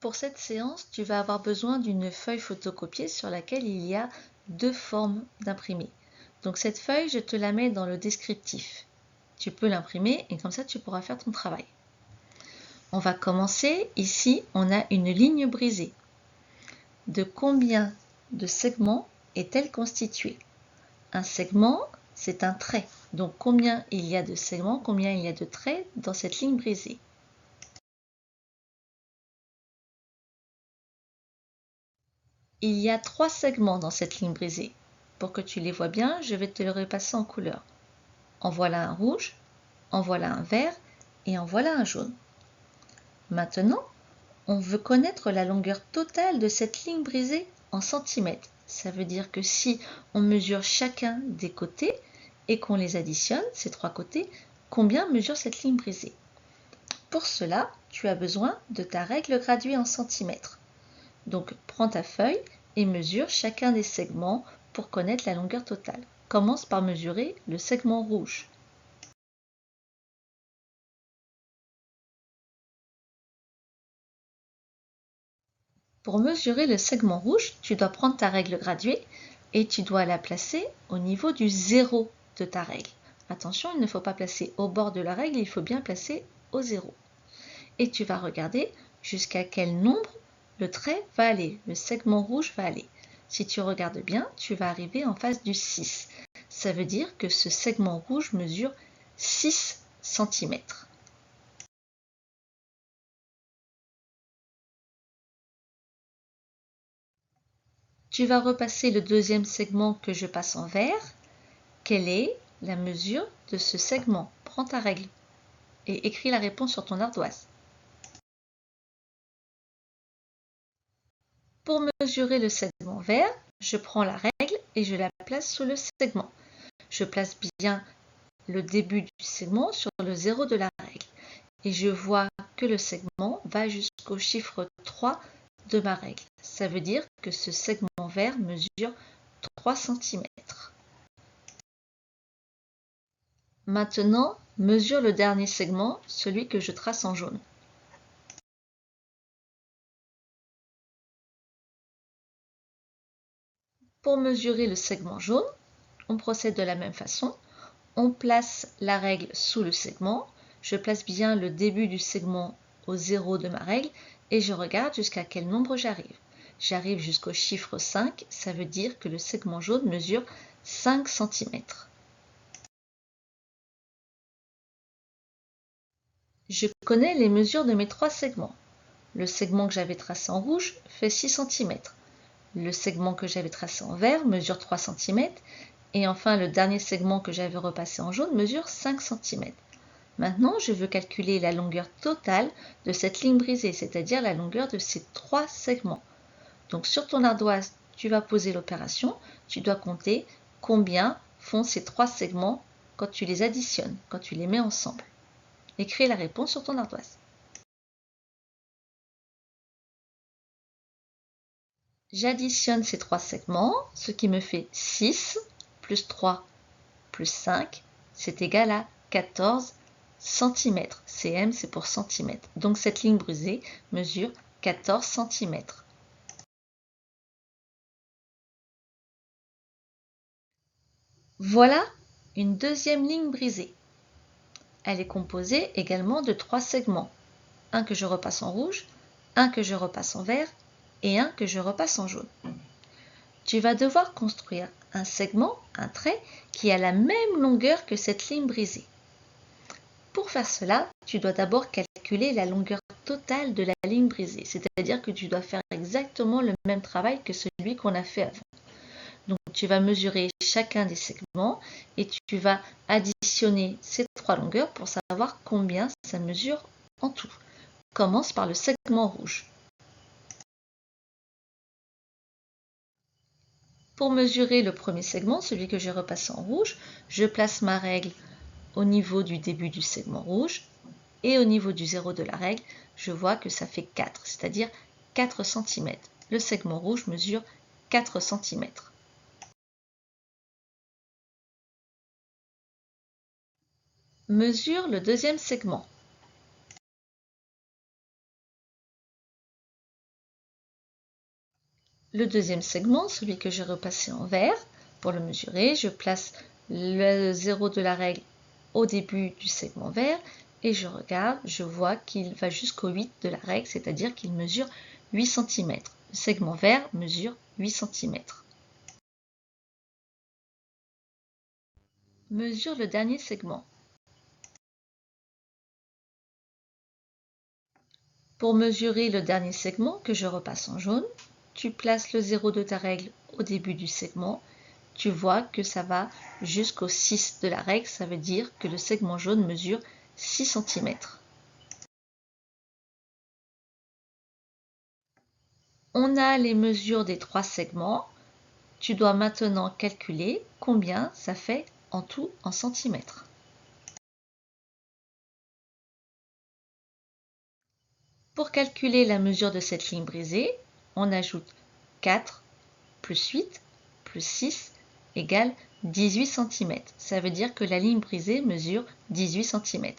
Pour cette séance, tu vas avoir besoin d'une feuille photocopiée sur laquelle il y a deux formes d'imprimés. Donc cette feuille, je te la mets dans le descriptif. Tu peux l'imprimer et comme ça, tu pourras faire ton travail. On va commencer. Ici, on a une ligne brisée. De combien de segments est-elle constituée? Un segment, c'est un trait. Donc combien il y a de segments, combien il y a de traits dans cette ligne brisée? Il y a 3 segments dans cette ligne brisée. Pour que tu les vois bien, je vais te le repasser en couleur. En voilà un rouge, en voilà un vert et en voilà un jaune. Maintenant, on veut connaître la longueur totale de cette ligne brisée en centimètres. Ça veut dire que si on mesure chacun des côtés et qu'on les additionne, ces 3 côtés, combien mesure cette ligne brisée? Pour cela, tu as besoin de ta règle graduée en centimètres. Donc, prends ta feuille et mesure chacun des segments pour connaître la longueur totale. Commence par mesurer le segment rouge. Pour mesurer le segment rouge, tu dois prendre ta règle graduée et tu dois la placer au niveau du zéro de ta règle. Attention, il ne faut pas placer au bord de la règle, il faut bien placer au zéro. Et tu vas regarder jusqu'à quel nombre le trait va aller, le segment rouge va aller. Si tu regardes bien, tu vas arriver en face du 6. Ça veut dire que ce segment rouge mesure 6 cm. Tu vas repasser le deuxième segment que je passe en vert. Quelle est la mesure de ce segment? Prends ta règle et écris la réponse sur ton ardoise. Pour mesurer le segment vert, je prends la règle et je la place sous le segment. Je place bien le début du segment sur le zéro de la règle. Et je vois que le segment va jusqu'au chiffre 3 de ma règle. Ça veut dire que ce segment vert mesure 3 cm. Maintenant, mesure le dernier segment, celui que je trace en jaune. Pour mesurer le segment jaune, on procède de la même façon. On place la règle sous le segment. Je place bien le début du segment au zéro de ma règle et je regarde jusqu'à quel nombre j'arrive. J'arrive jusqu'au chiffre 5, ça veut dire que le segment jaune mesure 5 cm. Je connais les mesures de mes 3 segments. Le segment que j'avais tracé en rouge fait 6 cm. Le segment que j'avais tracé en vert mesure 3 cm. Et enfin, le dernier segment que j'avais repassé en jaune mesure 5 cm. Maintenant, je veux calculer la longueur totale de cette ligne brisée, c'est-à-dire la longueur de ces 3 segments. Donc sur ton ardoise, tu vas poser l'opération, tu dois compter combien font ces 3 segments quand tu les additionnes, quand tu les mets ensemble. Écris la réponse sur ton ardoise. J'additionne ces 3 segments, ce qui me fait 6 plus 3 plus 5, c'est égal à 14 cm. cm, c'est pour centimètre. Donc cette ligne brisée mesure 14 cm. Voilà une deuxième ligne brisée. Elle est composée également de 3 segments. Un que je repasse en rouge, un que je repasse en vert et un que je repasse en jaune. Tu vas devoir construire un segment, un trait, qui a la même longueur que cette ligne brisée. Pour faire cela, tu dois d'abord calculer la longueur totale de la ligne brisée, c'est-à-dire que tu dois faire exactement le même travail que celui qu'on a fait avant. Donc tu vas mesurer chacun des segments et tu vas additionner ces 3 longueurs pour savoir combien ça mesure en tout. Commence par le segment rouge. Pour mesurer le premier segment, celui que j'ai repassé en rouge, je place ma règle au niveau du début du segment rouge et au niveau du zéro de la règle, je vois que ça fait 4, c'est-à-dire 4 cm. Le segment rouge mesure 4 cm. Mesure le deuxième segment. Le deuxième segment, celui que j'ai repassé en vert, pour le mesurer, je place le 0 de la règle au début du segment vert et je regarde, je vois qu'il va jusqu'au 8 de la règle, c'est-à-dire qu'il mesure 8 cm. Le segment vert mesure 8 cm. Mesure le dernier segment. Pour mesurer le dernier segment que je repasse en jaune, tu places le 0 de ta règle au début du segment. Tu vois que ça va jusqu'au 6 de la règle, ça veut dire que le segment jaune mesure 6 cm. On a les mesures des 3 segments. Tu dois maintenant calculer combien ça fait en tout en centimètres. Pour calculer la mesure de cette ligne brisée, on ajoute 4 plus 8 plus 6 égale 18 cm. Ça veut dire que la ligne brisée mesure 18 cm.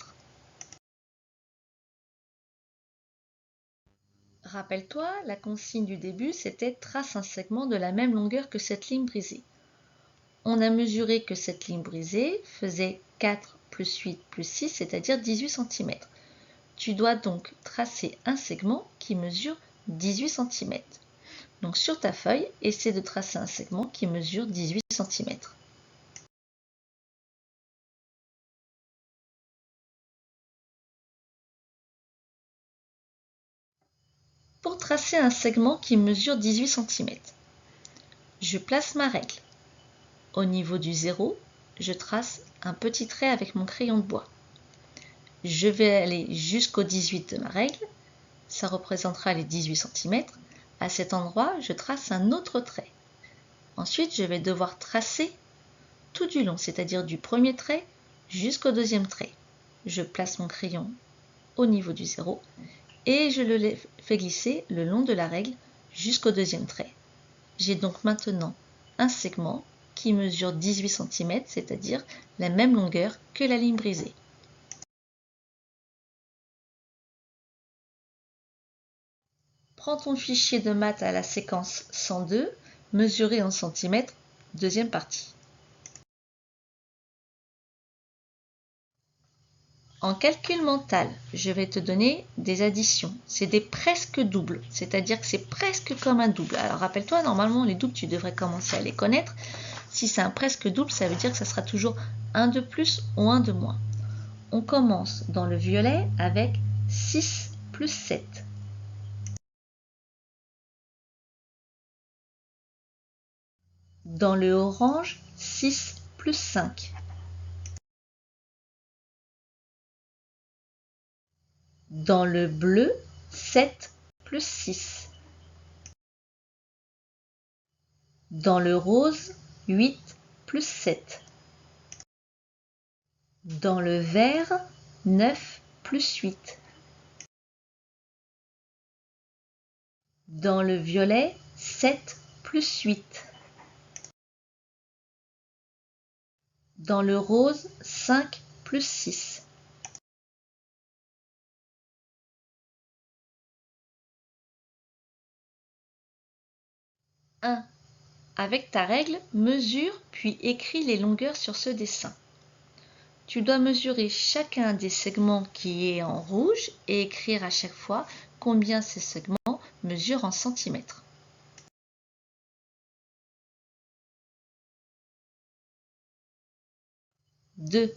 Rappelle-toi, la consigne du début, c'était trace un segment de la même longueur que cette ligne brisée. On a mesuré que cette ligne brisée faisait 4 plus 8 plus 6, c'est-à-dire 18 cm. Tu dois donc tracer un segment qui mesure 18 cm. Donc sur ta feuille, essaie de tracer un segment qui mesure 18 cm. Pour tracer un segment qui mesure 18 cm, je place ma règle. Au niveau du 0, je trace un petit trait avec mon crayon de bois. Je vais aller jusqu'au 18 de ma règle, ça représentera les 18 cm. À cet endroit, je trace un autre trait. Ensuite, je vais devoir tracer tout du long, c'est-à-dire du premier trait jusqu'au deuxième trait. Je place mon crayon au niveau du 0 et je le fais glisser le long de la règle jusqu'au deuxième trait. J'ai donc maintenant un segment qui mesure 18 cm, c'est-à-dire la même longueur que la ligne brisée. Prends ton fichier de maths à la séquence 102, mesuré en centimètres, deuxième partie. En calcul mental, je vais te donner des additions. C'est des presque doubles, c'est-à-dire que c'est presque comme un double. Alors rappelle-toi, normalement les doubles, tu devrais commencer à les connaître. Si c'est un presque double, ça veut dire que ça sera toujours un de plus ou un de moins. On commence dans le violet avec 6 plus 7. Dans le orange, 6 plus 5. Dans le bleu, 7 plus 6. Dans le rose, 8 plus 7. Dans le vert, 9 plus 8. Dans le violet, 7 plus 8. Dans le rose, 5 plus 6. Avec ta règle, mesure puis écris les longueurs sur ce dessin. Tu dois mesurer chacun des segments qui est en rouge et écrire à chaque fois combien ces segments mesurent en centimètres. 2.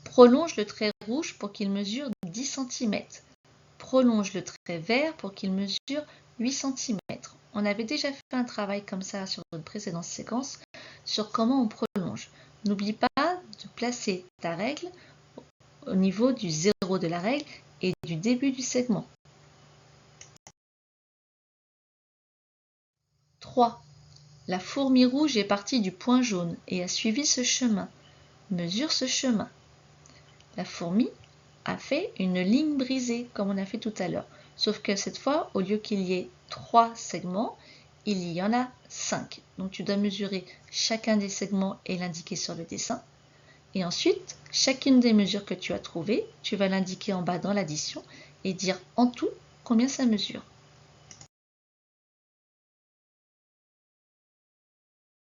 Prolonge le trait rouge pour qu'il mesure 10 cm. Prolonge le trait vert pour qu'il mesure 8 cm. On avait déjà fait un travail comme ça sur une précédente séquence sur comment on prolonge. N'oublie pas de placer ta règle au niveau du 0 de la règle et du début du segment. 3. La fourmi rouge est partie du point jaune et a suivi ce chemin. Mesure ce chemin. La fourmi a fait une ligne brisée comme on a fait tout à l'heure. Sauf que cette fois, au lieu qu'il y ait 3 segments, il y en a 5. Donc tu dois mesurer chacun des segments et l'indiquer sur le dessin. Et ensuite, chacune des mesures que tu as trouvées, tu vas l'indiquer en bas dans l'addition et dire en tout combien ça mesure.